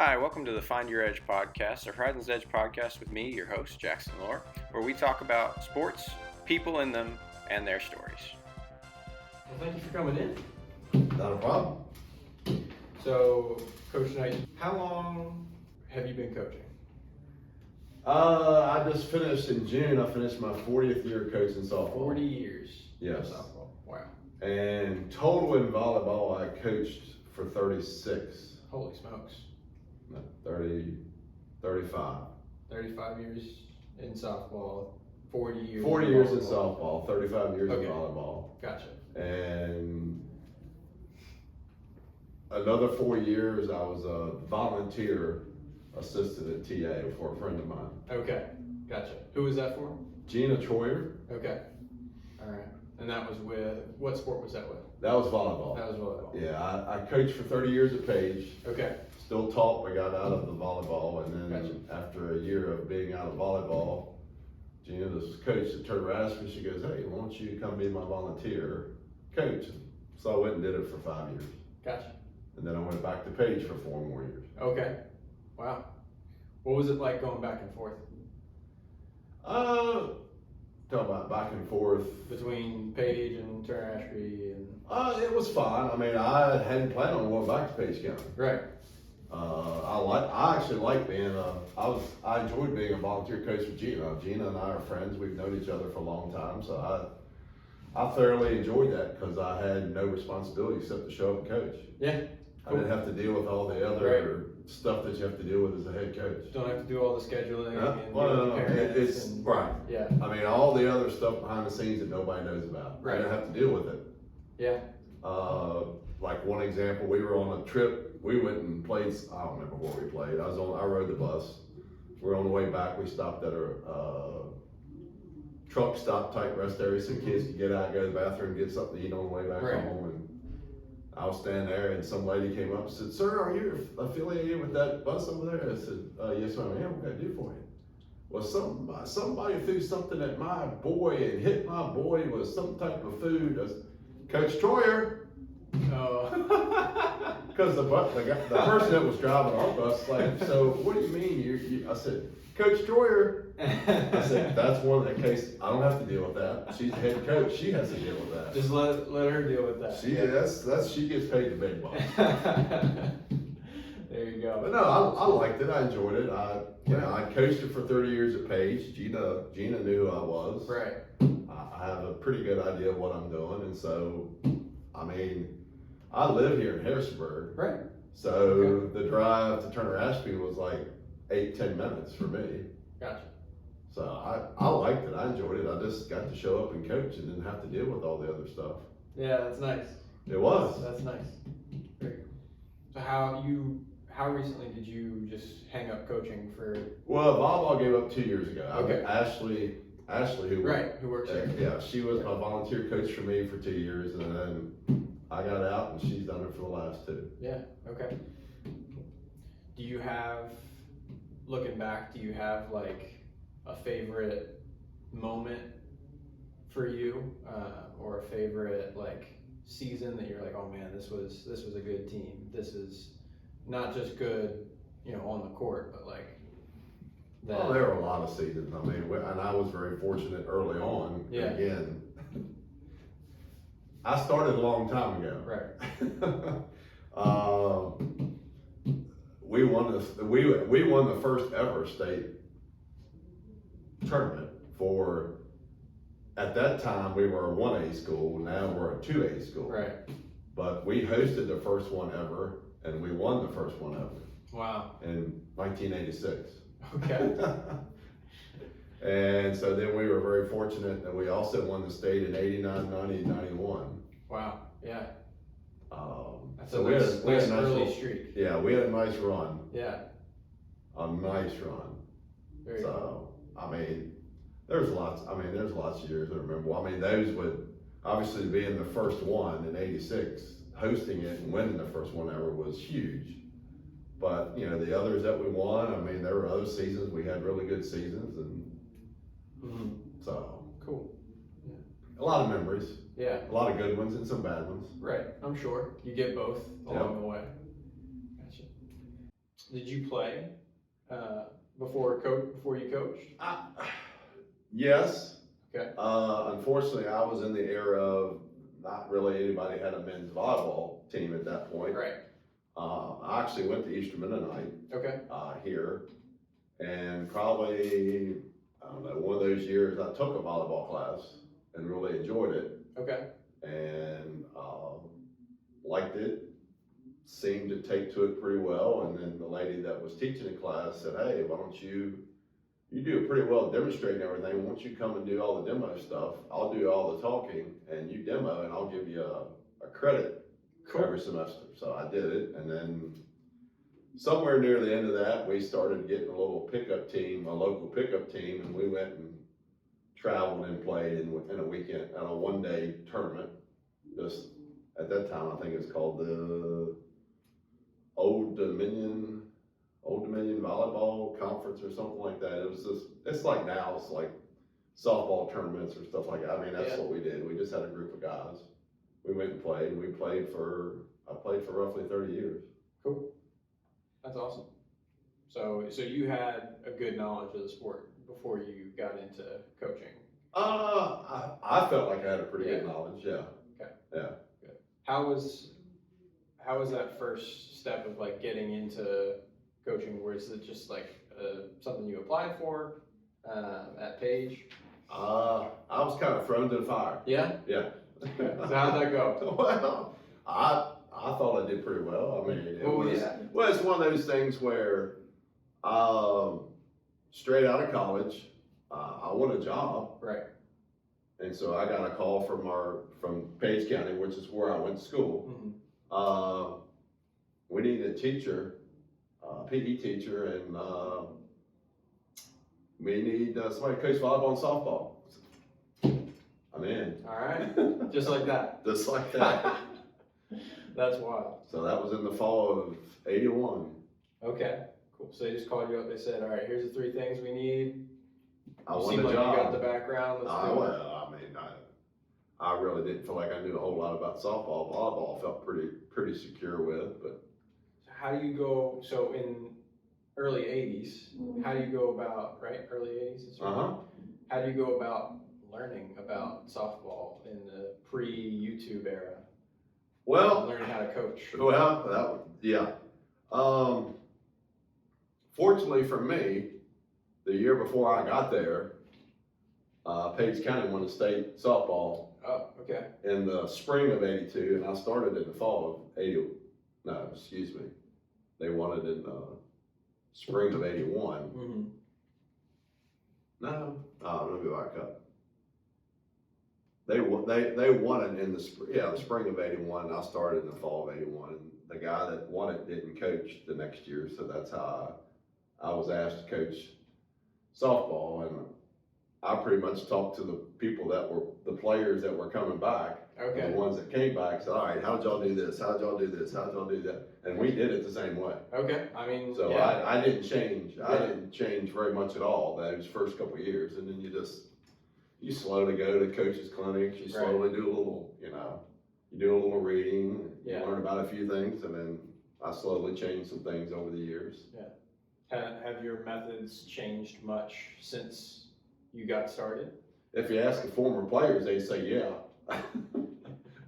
Hi, welcome to the Find Your Edge podcast, or Horizon's Edge podcast with me, your host, Jackson Lohr, where we talk about sports, people in them, and their stories. Well, thank you for coming in. Not a problem. So, Coach Knight, how long have you been coaching? I just finished in June. I finished my 40th year coaching softball. 40 years. Yes. Of softball. Wow. And total in volleyball, I coached for 36. Holy smokes. No, 35. 35 years in softball, 40 years 40 in years volleyball. in softball, 35 years Okay. in volleyball. Gotcha. And another 4 years, I was a volunteer assistant at TA for a friend of mine. Okay. Gotcha. Who was that for? Gina Troyer. Okay. All right. And that was with, what sport was that with? That was volleyball. That was volleyball. Yeah, I coached for 30 years at Page. Okay. Still taught, but got out of the volleyball, and then Gotcha. after a year of being out of volleyball, Gina, this coach that turned around to me, she goes, "Hey, why don't you come be my volunteer coach?" So I went and did it for 5 years, Gotcha. and then I went back to Page for 4 more years. Okay. Wow. What was it like going back and forth? Talk about back and forth. Between Page and Turner Ashby and... It was fine. I mean, I hadn't planned on going back to Page County. Right. I actually like being I enjoyed being a volunteer coach with Gina. Gina and I are friends. We've known each other for a long time, so I thoroughly enjoyed that because I had no responsibility except to show up and coach. Yeah. I didn't have to deal with all the other stuff that you have to deal with as a head coach. Don't have to do all the scheduling and Well, deal no, with parents it's and, right. Yeah. I mean, all the other stuff behind the scenes that nobody knows about. Right. I didn't have to deal with it. Yeah. Like one example, we were on a trip. We went and played. I don't remember where we played. I rode the bus. We're on the way back. We stopped at a truck stop type rest area so kids could get out, go to the bathroom, get something to eat on the way back Right. home. And I was standing there, and some lady came up and said, "Sir, are you affiliated with that bus over there?" I said, "Yes, ma'am." "Yeah, what can I do for you?" "Well, somebody threw something at my boy and hit my boy with some type of food." I said, "Coach Troyer." Oh. Because the person that was driving our bus like, "So what do you mean?" I said, "Coach Troyer." I said, "That's one of the case. I don't have to deal with that. She's the head coach. She has to deal with that. Just let her deal with that. She gets paid the big bucks." There you go. But no, I liked it. I enjoyed it. I coached it for 30 years at Page. Gina knew who I was. Right. I have a pretty good idea of what I'm doing, and so, I mean, I live here in Harrisonburg. Right. So the drive to Turner Ashby was like 8-10 minutes for me. Gotcha. So I liked it. I enjoyed it. I just got to show up and coach and didn't have to deal with all the other stuff. Yeah, that's nice. It was. That's nice. Very good. So how recently did you just hang up coaching for? Well, volleyball gave up 2 years ago. Okay. Ashley, who Who works there? yeah, she was my volunteer coach for me for 2 years, and then I got out, and she's done it for the last 2. Yeah. Okay. Do you have, looking back, do you have like a favorite moment for you, or a favorite like season that you're like, "Oh man, this was a good team. This is not just good, on the court, but like." Well, there were a lot of seasons. I mean, and I was very fortunate early on. Yeah. Again, I started a long time ago. Right. We won the first ever state tournament for. At that time, we were a 1A school. Now we're a 2A school. Right. But we hosted the first one ever, and we won the first one ever Wow. in 1986. Okay. And so then we were very fortunate that we also won the state in 89, 90, 91. Wow. Yeah. That's So a we had nice a nice early little- streak. Yeah, we had a nice run. Yeah. A nice run. Very cool. So, I mean, there's lots of years I remember. I mean, those would, obviously being the first one in 86, hosting it and winning the first one ever was huge. But, the others that we won, I mean, there were other seasons, we had really good seasons, and so. Cool. A lot of memories, Yeah. a lot of good ones and some bad ones. Right. I'm sure you get both along the way. Gotcha. Did you play before you coached? Yes. Okay. Unfortunately, I was in the era of not really anybody had a men's volleyball team at that point. Right. I actually went to Eastern Mennonite Okay. here, and probably, I don't know, one of those years I took a volleyball class and really enjoyed it. Okay. And liked it, seemed to take to it pretty well. And then the lady that was teaching the class said, "Hey, why don't you do pretty well at demonstrating everything. Why don't you come and do all the demo stuff? I'll do all the talking and you demo, and I'll give you a credit every semester." So I did it, and then somewhere near the end of that, we started getting a little pickup team, a local pickup team, and we went and traveled and played in a weekend, in a one-day tournament. Just at that time, I think it's called the Old Dominion Volleyball Conference or something like that. It was just, it's like now, it's like softball tournaments or stuff like that. I mean, that's what we did. We just had a group of guys. We went and played, and I played for roughly 30 years. Cool. That's awesome. So you had a good knowledge of the sport before you got into coaching? I felt like I had a pretty good knowledge, yeah. Okay. Yeah. Good. How was that first step of like getting into coaching? Was it just like something you applied for at Page? I was kind of thrown to the fire. Yeah? Yeah. Okay. So how'd that go? Well, I thought I did pretty well. I mean, it's one of those things where straight out of college, I want a job. Right. And so I got a call from Page County, which is where I went to school. Mm-hmm. We need a teacher, PE teacher, and we need somebody to coach volleyball and softball. I'm in. All right. Just like that. Just like that. That's wild. So that was in the fall of '81. Okay. Cool. So they just called you up. They said, "All right, here's the 3 things we need." I You want seem a like job. you got the background. Let's do it. Well, I mean, I really didn't feel like I knew a whole lot about softball. Volleyball I felt pretty secure with, but. How do you go, so in early 80s, how do you go about, right, early 80s? How do you go about learning about softball in the pre-YouTube era? Well, Learning how to coach. Well, yeah. Fortunately for me, the year before I got there, Page County won the state softball. Oh, okay. In the spring of '82, and I started in the fall of '80. No, excuse me. They won it in the spring of '81. Mm-hmm. No, let me back up. They won it in the spring of '81. I started in the fall of '81. The guy that won it didn't coach the next year, so that's how I was asked to coach softball, and I pretty much talked to the people that were the players that were coming back. Okay. The ones that came back said, "All right, how'd y'all do this? How'd y'all do this? How'd y'all do that?" And we did it the same way. Okay. I mean, So yeah. I didn't change. I didn't change very much at all those first couple of years, and then you slowly go to coaches clinics. You slowly do a little, you do a little reading. You learn about a few things, and then I slowly changed some things over the years. Yeah. Have your methods changed much since you got started? If you ask the former players, they say yeah.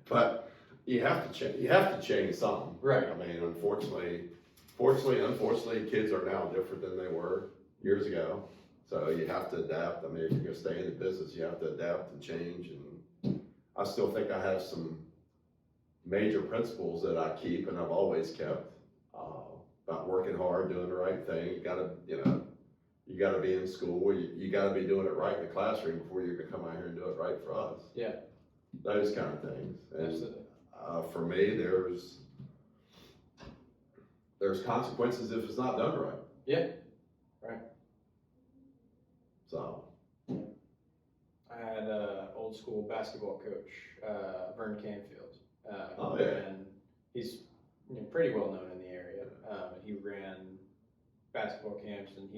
But you have to change some. Right. I mean, unfortunately, kids are now different than they were years ago. So you have to adapt. I mean, if you're gonna stay in the business, you have to adapt and change. And I still think I have some major principles that I keep and I've always kept about working hard, doing the right thing. You gotta be in school. You gotta be doing it right in the classroom before you're gonna come out here and do it right for us. Yeah. Those kind of things. And Absolutely. for me, there's consequences if it's not done right. Yeah. Right. So. I had an old school basketball coach, Vern Canfield. Oh, yeah. And he's pretty well known in the area. He ran basketball camps, and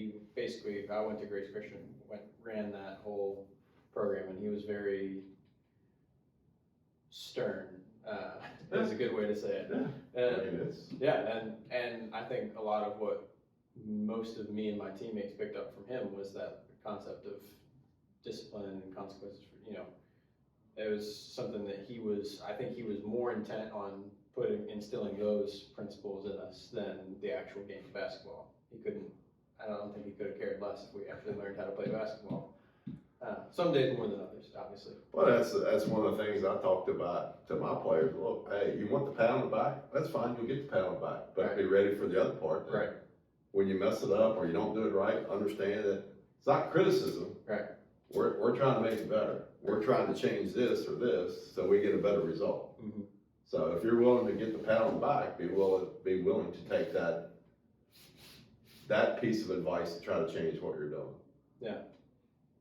I went to Grace Christian, ran that whole program, and he was very stern. That's a good way to say it. Yeah. And I think a lot of what most of me and my teammates picked up from him was that concept of discipline and consequences. It was something that I think he was more intent on instilling those principles in us than the actual game of basketball. I don't think he could have cared less if we actually learned how to play basketball. Some days more than others, obviously. Well, that's one of the things I talked about to my players. Look, hey, you want the pat on the back? That's fine, you'll get the pat on the back, but Right. be ready for the other part. Right. When you mess it up or you don't do it right, understand that it's not criticism. Right. We're trying to make it better. We're trying to change this or this so we get a better result. Mm-hmm. So if you're willing to get the pat on the back, be willing to take that piece of advice to try to change what you're doing. Yeah.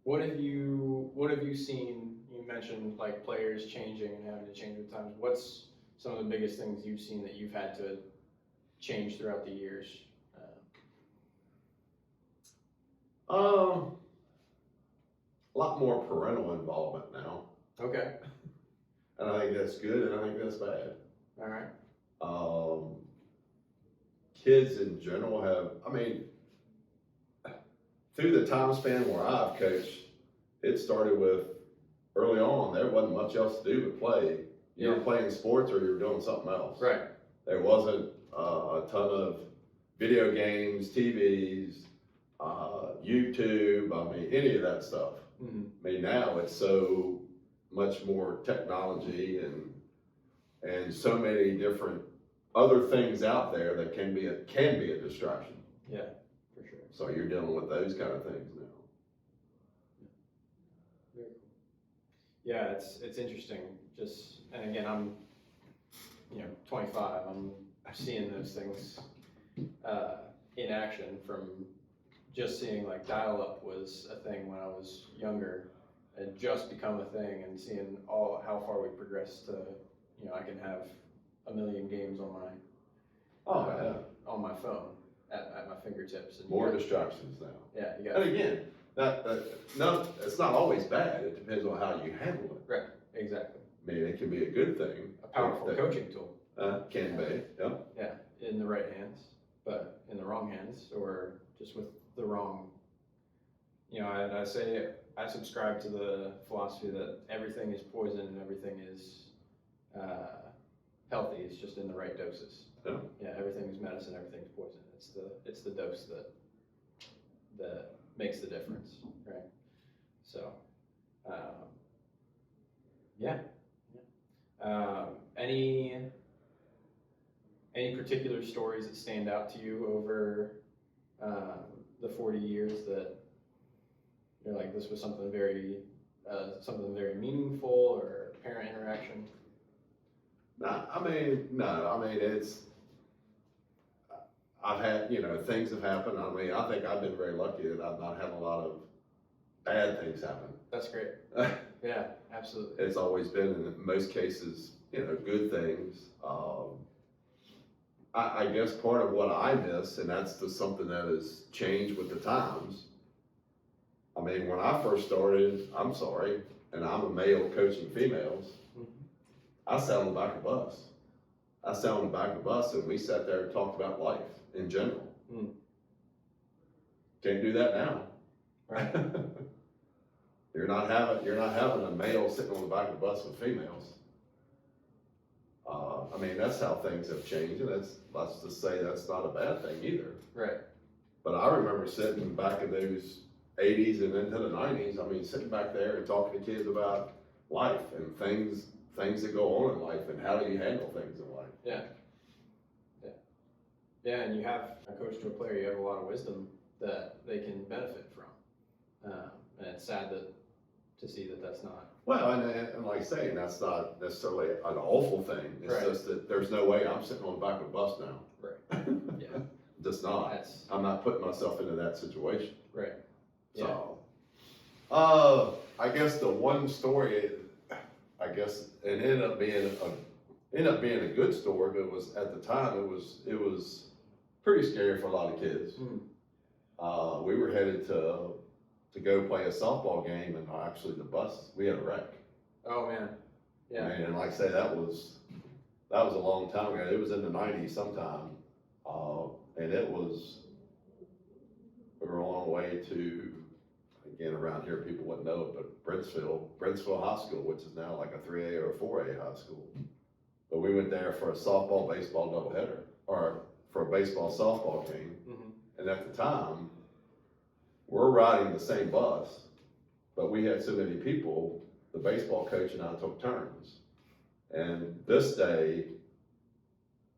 What have you seen? You mentioned like players changing and having to change with times. What's some of the biggest things you've seen that you've had to change throughout the years? A lot more parental involvement now. Okay. And I think that's good and I think that's bad. All right. Kids in general through the time span where I've coached, it started with early on, there wasn't much else to do but play. You were playing sports or you were doing something else. Right. There wasn't a ton of video games, TVs, YouTube, any of that stuff. Mm-hmm. Now it's so much more technology and so many different other things out there that can be a distraction. Yeah, for sure. So you're dealing with those kind of things now. Very cool. Yeah, it's interesting. And again, I'm 25. I'm seeing those things in action from just seeing like dial-up was a thing when I was younger. It just become a thing, and seeing how far we progressed to, I can have 1 million games on my phone at my fingertips. And More distractions now. Yeah, you got. And again, it's not always bad. It depends on how you handle it. Right. Exactly. It can be a good thing. A powerful coaching tool. Can be. Yeah. Yeah, in the right hands, but in the wrong hands, or just with the wrong. I subscribe to the philosophy that everything is poison and everything is healthy. It's just in the right doses. Yeah. Yeah, everything is medicine. Everything's poison. It's the dose that makes the difference, right? So, yeah. Any particular stories that stand out to you over the 40 years that you're like, this was something very meaningful, or parent interaction? No, it's, I've had, things have happened. I think I've been very lucky that I've not had a lot of bad things happen. That's great. Yeah, absolutely. It's always been, in most cases, good things. I guess part of what I miss, and that's just something that has changed with the times. When I first started, I'm sorry, and I'm a male coaching females, I sat on the back of the bus. I sat on the back of the bus and we sat there and talked about life in general. Can't do that now. Right. You're not having a male sitting on the back of the bus with females. That's how things have changed, and let's just say that's not a bad thing either. Right. But I remember sitting back in those 80s and into the 90s, sitting back there and talking to kids about life and things that go on in life and how do you handle things in life. Yeah. Yeah, and you have a coach to a player, you have a lot of wisdom that they can benefit from. And it's sad to see that that's not. Well, and like saying, that's not necessarily an awful thing. It's just that there's no way I'm sitting on the back of a bus now. Right. Yeah. Just not. I'm not putting myself into that situation. Right. Yeah. So, I guess the one story, it ended up being a good story, but it was, at the time, it was pretty scary for a lot of kids. We were headed to go play a softball game, and actually we had a wreck. Oh man. Yeah. And like I say, that was a long time ago. It was in the 90s sometime. And it was way to, again, around here, people wouldn't know it, but Brentsville High School, which is now like a 3A or a 4A high school. But we went there for a softball, baseball doubleheader, or for a baseball, softball game. And at the time, we're riding the same bus, but we had so many people, the baseball coach and I took turns. And this day,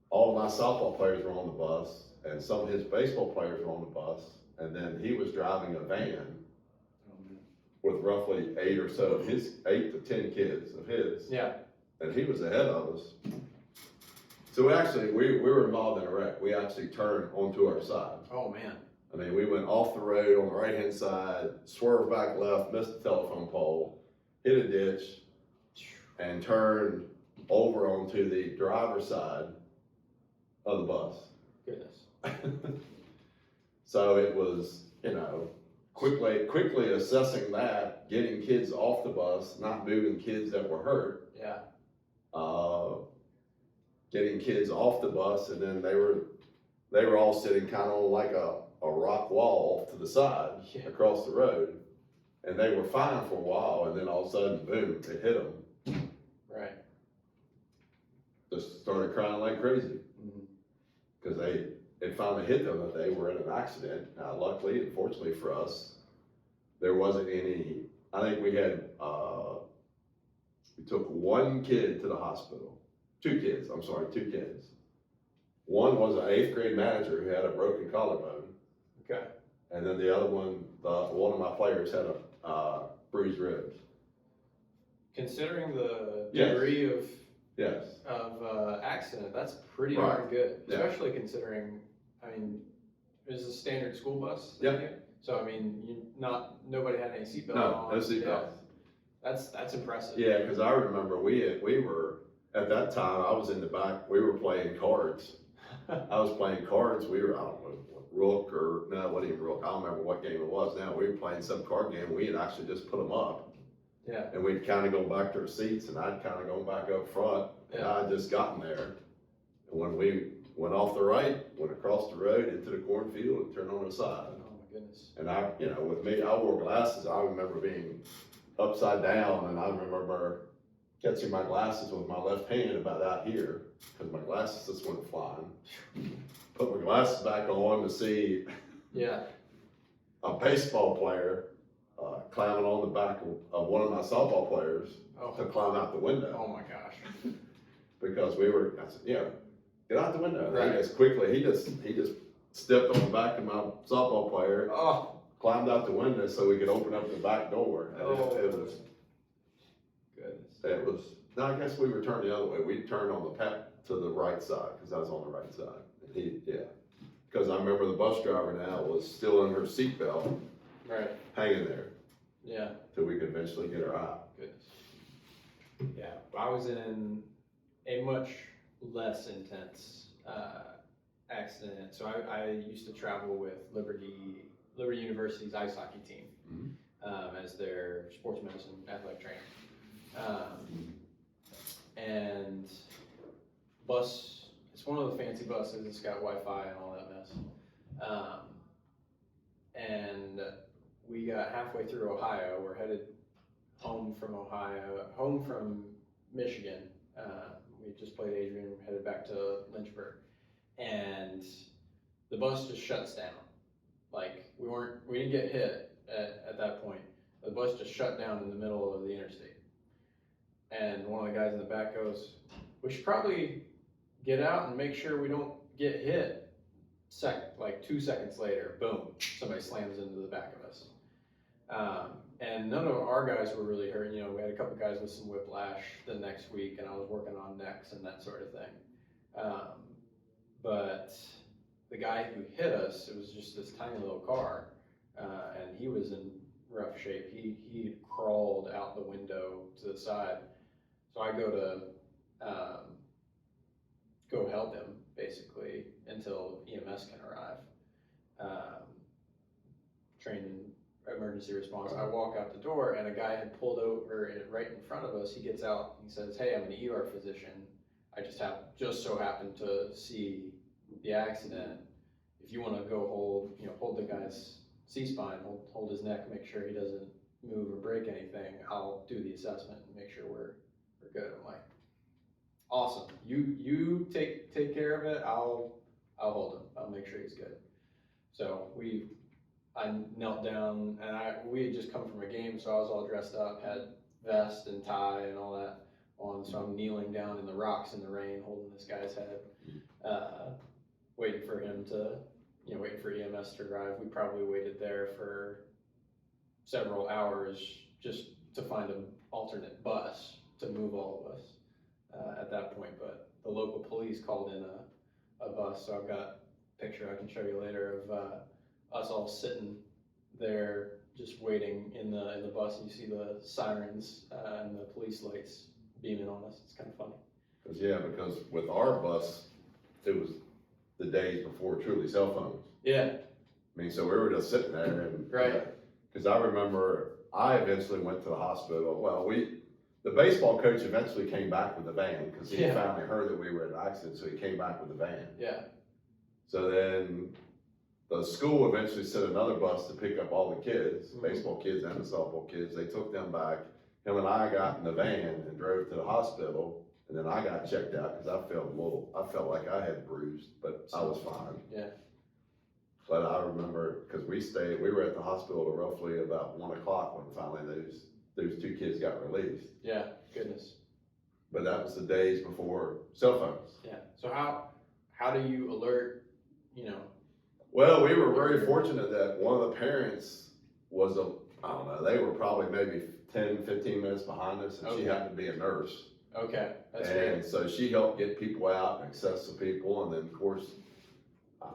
all of my softball players were on the bus, and some of his baseball players were on the bus, and then he was driving a van with roughly 8 to 10 kids of his. Yeah. And he was ahead of us. So actually, we were involved in a wreck. We actually turned onto our side. Oh, man. I mean, we went off the road on the right-hand side, swerved back left, missed the telephone pole, hit a ditch, and turned over onto the driver's side of the bus. Goodness. So it was, quickly assessing that, getting kids off the bus, not moving kids that were hurt. Yeah. Getting kids off the bus, and then they were all sitting kind of on like a rock wall off to the side across the road, and they were fine for a while, and then all of a sudden, boom, it hit them. Right. Just started crying like crazy because it finally hit them that they were in an accident. Now, luckily and fortunately for us, there wasn't any. I think we took one kid to the hospital. Two kids. One was an 8th grade manager who had a broken collarbone. Okay. And then the other one, one of my players had a bruised ribs. Considering the Yes. degree of Yes. accident, that's pretty Right. darn good. Yeah. Especially considering, it was a standard school bus. Yep. Yeah. So nobody had any seatbelt No, on. no seatbelt. Yeah. That's impressive. Yeah, because I remember we were, at that time, I was in the back, we were playing cards. I was playing cards, I don't know, Rook wasn't even Rook, I don't remember what game it was now. We were playing some card game, we had actually just put them up. Yeah. And we'd kind of go back to our seats, and I'd kind of go back up front, and Yeah. I'd just gotten there. And when we went off the right, went across the road into the cornfield and turned on the side. Oh my goodness. And with me, I wore glasses, I remember being upside down, and I remember catching my glasses with my left hand about out here, because my glasses just went flying. Put my glasses back on to see Yeah. a baseball player climbing on the back of one of my softball players to climb out the window. Oh my gosh. Because I said, get out the window. And Right. he just stepped on the back of my softball player, Oh. climbed out the window so we could open up the back door. And Goodness. no, I guess we were turned the other way. We turned on the to the right side, because I was on the right side. Because I remember the bus driver now was still in her seatbelt, Right. hanging there, Yeah. till we could eventually get her out. Goodness. Yeah, I was in a much less intense accident. So I used to travel with Liberty University's ice hockey team as their sports medicine athletic trainer. And it's one of the fancy buses. It's got Wi-Fi and all that mess. And we got halfway through Ohio. We're headed home from Michigan. We just played Adrian, headed back to Lynchburg, and the bus just shuts down. Like we didn't get hit at that point. The bus just shut down in the middle of the interstate. And one of the guys in the back goes, "We should probably get out and make sure we don't get hit." Like 2 seconds later, boom, somebody slams into the back of us. And none of our guys were really hurt. We had a couple guys with some whiplash the next week, and I was working on necks and that sort of thing. But the guy who hit us, it was just this tiny little car, and he was in rough shape. He crawled out the window to the side. So I go to go help him, basically, until EMS can arrive. Trained in emergency response. I walk out the door, and a guy had pulled over right in front of us. He gets out, he says, "Hey, I'm an ER physician. I just so happened to see the accident. If you want to go hold the guy's C-spine, hold his neck, make sure he doesn't move or break anything. I'll do the assessment and make sure we're good. I'm like, awesome. You take care of it. I'll hold him. I'll make sure he's good. So I knelt down, and we had just come from a game, so I was all dressed up, had vest and tie and all that on. So I'm kneeling down in the rocks in the rain, holding this guy's head, waiting for him to, waiting for EMS to arrive. We probably waited there for several hours just to find an alternate bus to move all of us at that point. But the local police called in a bus, so I've got a picture I can show you later of us all sitting there just waiting in the bus, and you see the sirens and the police lights beaming on us. It's kind of funny. Because with our bus, it was the days before truly cell phones. Yeah. I mean, so we were just sitting there and. Right. Because I remember I eventually went to the hospital. Well, the baseball coach eventually came back with the van because he finally heard that we were in an accident, so he came back with the van. Yeah. So then the school eventually sent another bus to pick up all the kids, baseball kids and the softball kids. They took them back. Him and I got in the van and drove to the hospital, and then I got checked out because I felt like I had bruised, but I was fine. Yeah. But I remember, because we were at the hospital roughly about 1 o'clock when finally those two kids got released. Yeah, goodness. But that was the days before cell phones. Yeah. So how do you alert, Well, we were very fortunate that one of the parents was I don't know, they were probably maybe 10, 15 minutes behind us, and she happened to be a nurse. Okay, that's and great. So she helped get people out and access to people, and then of course,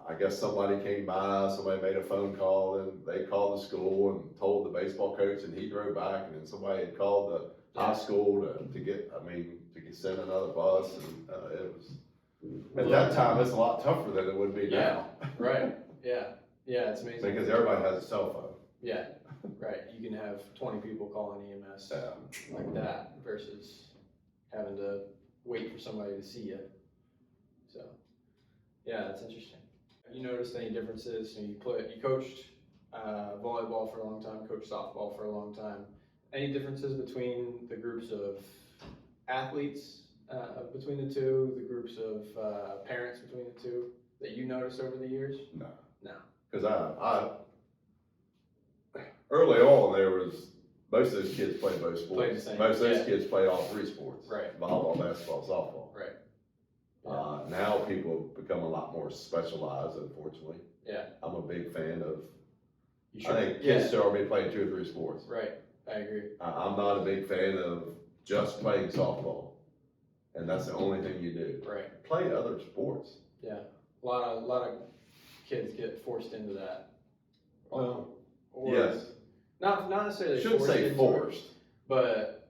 I guess somebody came by, somebody made a phone call, and they called the school and told the baseball coach, and he drove back, and then somebody had called the high school to send another bus, and it was, at that time, it's a lot tougher than it would be now. Right, yeah, it's amazing. Because everybody has a cell phone. Yeah, right, you can have 20 people calling EMS like that versus having to wait for somebody to see you. So, yeah, that's interesting. Have you noticed any differences? You coached volleyball for a long time, coached softball for a long time. Any differences between the groups of athletes between the two, the groups of parents between the two that you noticed over the years? No. No. Because I early on, most of those kids played both sports. Played the same, Most of those kids played all three sports. Right. Volleyball, basketball, softball. Right. Now people become a lot more specialized, unfortunately. Yeah. I'm a big fan of, You I think kids should already play 2 or 3 sports. Right, I agree. I'm not a big fan of just playing softball, and that's the only thing you do. Right. Play other sports. Yeah. A lot of kids get forced into that. Well, Or yes. Not necessarily Shouldn't say into it, forced. but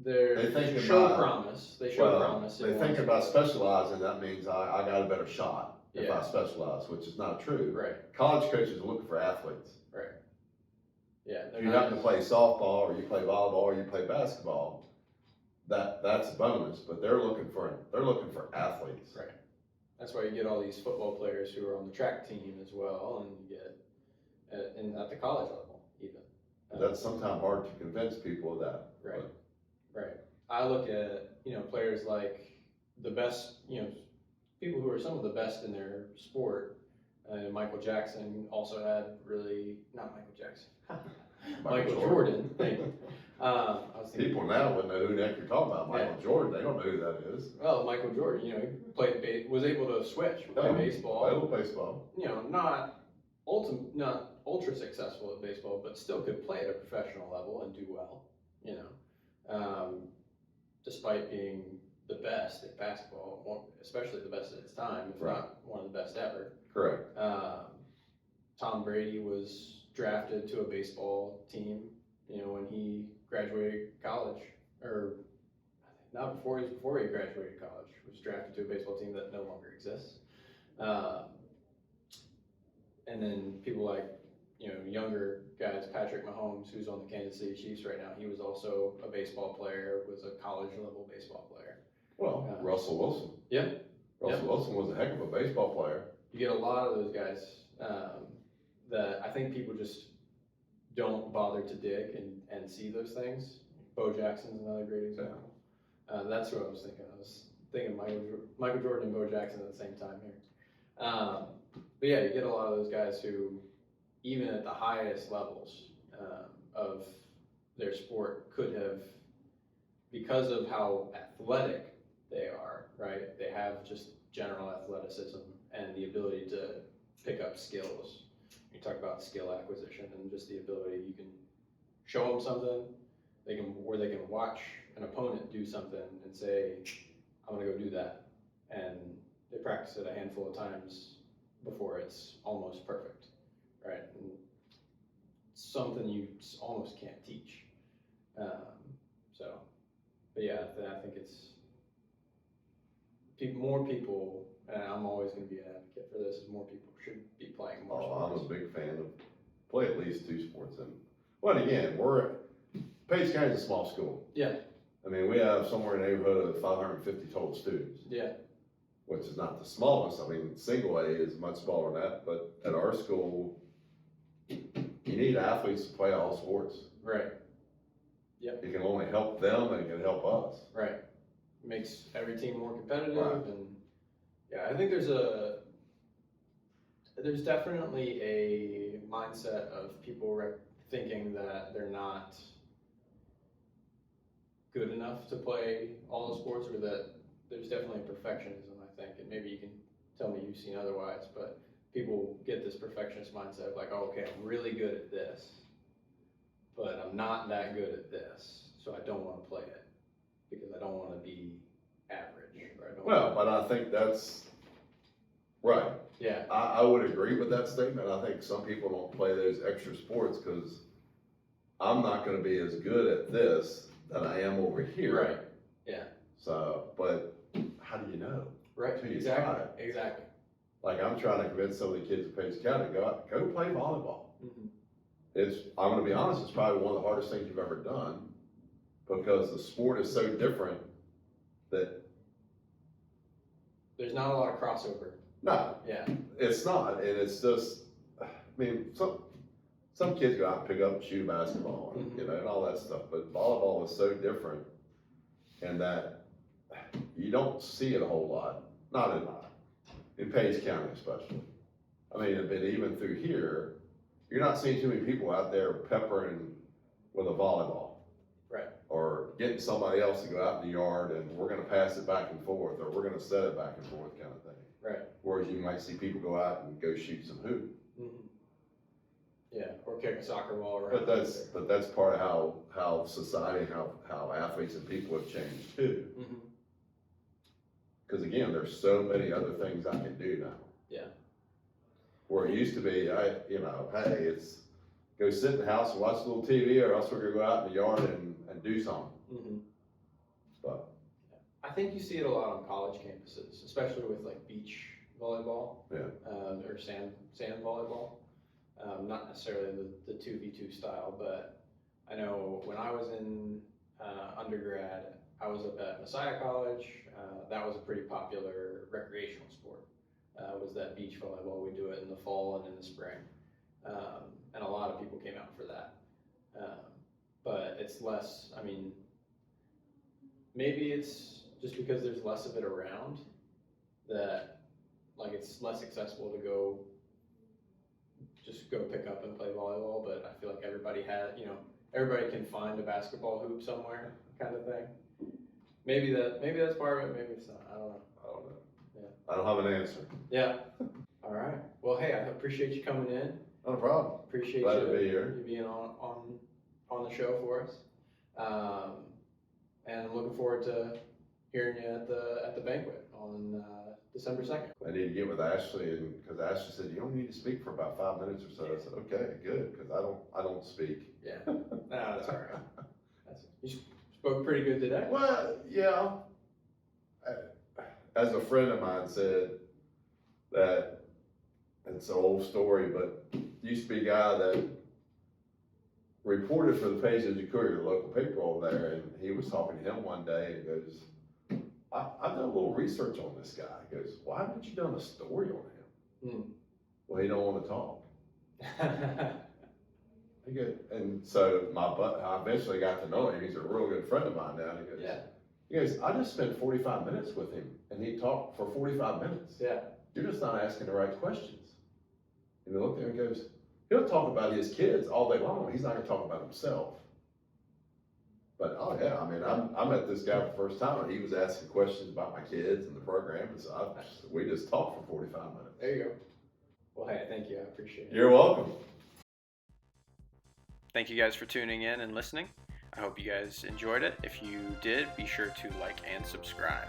They think show about- promise. They show promise. They think about specializing, that means I got a better shot if Yeah. I specialize, which is not true. Right. College coaches are looking for athletes. Right. Yeah. If you happen to play softball, or you play volleyball, or you play basketball, that's a bonus, but they're looking for athletes. Right. That's why you get all these football players who are on the track team as well, and you get at the college level even. That's sometimes hard to convince people of that. Right. Right. I look at, players like the best, people who are some of the best in their sport. Michael Jackson also had not Michael Jackson, Michael Jordan. Thank you. I was thinking, People now wouldn't know who the heck you're talking about. Michael Jordan, they don't know who that is. well, Michael Jordan, he was able to switch, play baseball. Play baseball. Not ultra successful at baseball, but still could play at a professional level and do well, despite being the best at basketball, especially the best at its time, if not one of the best ever. Correct. Tom Brady was drafted to a baseball team, when he graduated college, or not before he graduated college, was drafted to a baseball team that no longer exists. And then people like, younger guys, Patrick Mahomes, who's on the Kansas City Chiefs right now, he was also a baseball player, was a college level baseball player. Well, Russell Wilson. Yep. Russell Wilson was a heck of a baseball player. You get a lot of those guys that I think people just don't bother to dig and see those things. Bo Jackson's another great example. That's what I was thinking. I was thinking Michael Jordan and Bo Jackson at the same time here. But yeah, you get a lot of those guys who, even at the highest levels of their sport, could have, because of how athletic they are, right? They have just general athleticism and the ability to pick up skills. You talk about skill acquisition and just the ability, you can show them something, they can watch an opponent do something and say, I'm gonna go do that. And they practice it a handful of times before it's almost perfect, right? And something you almost can't teach. But yeah, I think it's more people, and I'm always going to be an advocate for this, is more people should be playing more sports. I'm a big fan of play at least 2 sports. And well, again, Page County's a small school. Yeah. I mean, we have somewhere in the neighborhood of 550 total students. Yeah. Which is not the smallest. I mean, single A is much smaller than that, but at our school, you need athletes to play all sports. Right. Yep. It can only help them and it can help us. Right. Makes every team more competitive. Right. And yeah, I think there's definitely a mindset of people thinking that they're not good enough to play all the sports, or that there's definitely a perfectionism, I think, and maybe you can tell me you've seen otherwise, but people get this perfectionist mindset of like, oh, okay, I'm really good at this, but I'm not that good at this, so I don't want to play it because I don't want to be average. Or But I think that's right. Yeah. I would agree with that statement. I think some people don't play those extra sports because I'm not going to be as good at this than I am over here. Right. Yeah. So, but how do you know? Right. Until you Exactly. try it. Exactly. Like I'm trying to convince some of the kids at Page County, go play volleyball. Mm-hmm. I'm going to be honest, it's probably one of the hardest things you've ever done because the sport is so different that. There's not a lot of crossover. No. Yeah. It's not, and it's just, I mean, some kids go out and pick up and shoot a basketball, and, Mm-hmm. you know, and all that stuff, but volleyball is so different in that you don't see it a whole lot, not in Page County especially. I mean, but even through here, you're not seeing too many people out there peppering with a volleyball. Right. Or getting somebody else to go out in the yard and we're gonna pass it back and forth, or we're gonna set it back and forth kind of thing. Right. Whereas you might see people go out and go shoot some hoop. Mm-hmm. Yeah, or kick a soccer ball around. But that's part of how society, how athletes and people have changed too. Mm-hmm. Because again, there's so many other things I can do now. Yeah. Where it used to be, hey, it's go sit in the house and watch a little TV, or else we're gonna go out in the yard and do something. Mm-hmm. But I think you see it a lot on college campuses, especially with like beach volleyball. Yeah. Or sand volleyball. Not necessarily the 2v2 style, but I know when I was in undergrad, I was up at Messiah College. That was a pretty popular recreational sport. Was that beach volleyball? We do it in the fall and in the spring. And a lot of people came out for that. But it's less, I mean, maybe it's just because there's less of it around that, like, it's less accessible to just go pick up and play volleyball, but I feel like everybody can find a basketball hoop somewhere kind of thing. Maybe that's part of it, maybe it's not, I don't know. Yeah. I don't have an answer. Yeah. All right. Well, hey, I appreciate you coming in. Not a problem. Appreciate Glad you to be here. you being on the show for us. And I'm looking forward to hearing you at the banquet on December 2nd. I need to get with Ashley, and because Ashley said you only need to speak for about 5 minutes or so. I said, okay, good, because I don't speak. Yeah. No, that's all right. You spoke pretty good today. Well, yeah. As a friend of mine said, that it's an old story, but used to be a guy that reported for the Page Courier, the local paper over there, and he was talking to him one day and goes, I've done a little research on this guy. He goes, why haven't you done a story on him? Well, he don't want to talk. And so I eventually got to know him. He's a real good friend of mine now. And he goes, I just spent 45 minutes with him, and he talked for 45 minutes. Yeah. You're just not asking the right questions. And he looked there and goes, he'll talk about his kids all day long. He's not going to talk about himself. But oh yeah, I mean, I met this guy for the first time, and he was asking questions about my kids and the program, and so we just talked for 45 minutes. There you go. Well, hey, thank you. I appreciate it. You're welcome. Thank you guys for tuning in and listening. I hope you guys enjoyed it. If you did, be sure to like and subscribe.